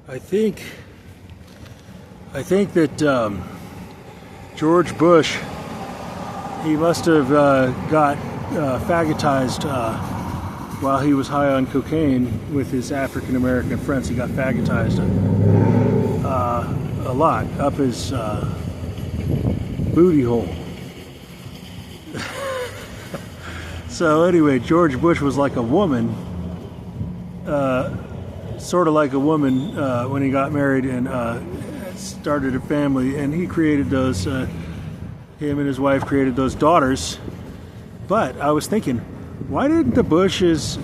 I think that George Bush, he must have got faggotized while he was high on cocaine with his African American friends. He got faggotized a lot up his booty hole. So anyway, George Bush was like a woman, sort of like a woman when he got married and started a family, and he created those, him and his wife created those daughters. But I was thinking, why didn't the Bushes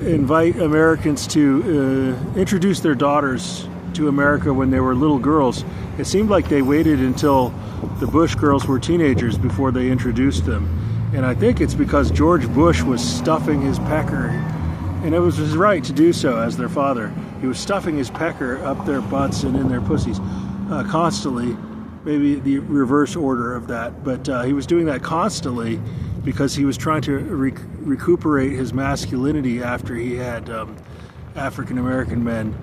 invite Americans to introduce their daughters to America when they were little girls? It seemed like they waited until the Bush girls were teenagers before they introduced them. And I think it's because George Bush was stuffing his pecker, and it was his right to do so as their father. He was stuffing his pecker up their butts and in their pussies constantly, maybe the reverse order of that, but he was doing that constantly because he was trying to recuperate his masculinity after he had African American men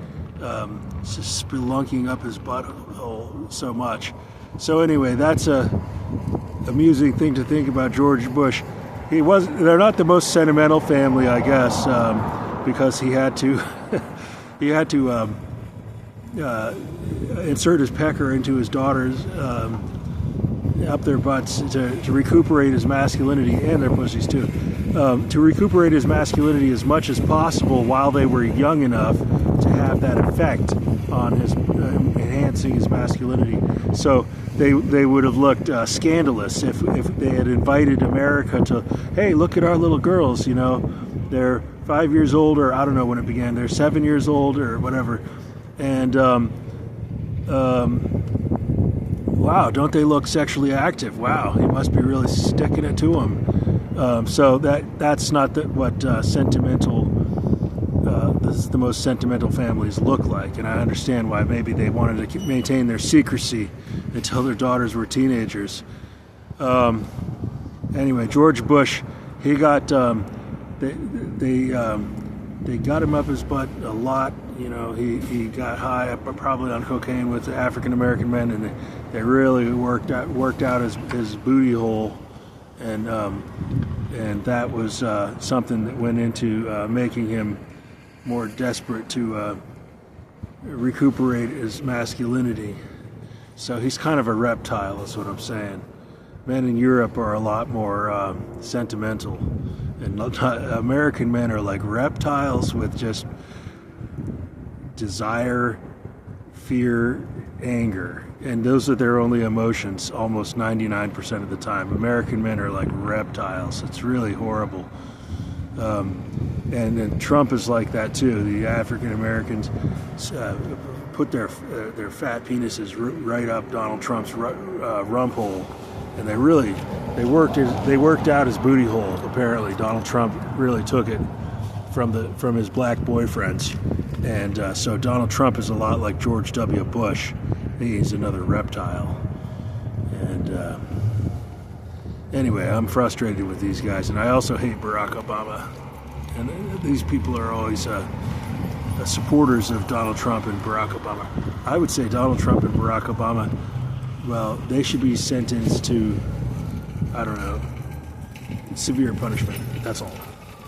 spelunking up his butthole so much. So anyway, that's a amusing thing to think about George Bush. They're not the most sentimental family, I guess, because he had to insert his pecker into his daughters up their butts to recuperate his masculinity, and their pussies too, to recuperate his masculinity as much as possible while they were young enough to have that effect on his enhancing his masculinity. So they would have looked scandalous if they had invited America to, hey, look at our little girls, you know, they're 5 years old, or I don't know when it began, they're 7 years old or whatever, and wow, don't they look sexually active? Wow, he must be really sticking it to them. So that's not what sentimental. This is the most sentimental families look like, and I understand why maybe they wanted to maintain their secrecy until their daughters were teenagers. Anyway, George Bush, he got they got him up his butt a lot. You know, he got high up probably on cocaine with the African American men, and they really worked out his booty hole, and that was something that went into making him more desperate to recuperate his masculinity. So he's kind of a reptile, is what I'm saying. Men in Europe are a lot more sentimental, and American men are like reptiles with just desire, fear, anger, and those are their only emotions almost 99% of the time. American men are like reptiles. It's really horrible. And Trump is like that too. The African Americans put their fat penises right up Donald Trump's rump hole, and they worked out his booty hole. Apparently, Donald Trump really took it from his black boyfriends, and so Donald Trump is a lot like George W. Bush. He's another reptile. And anyway, I'm frustrated with these guys, and I also hate Barack Obama. And these people are always supporters of Donald Trump and Barack Obama. I would say Donald Trump and Barack Obama, well, they should be sentenced to, I don't know, severe punishment. That's all.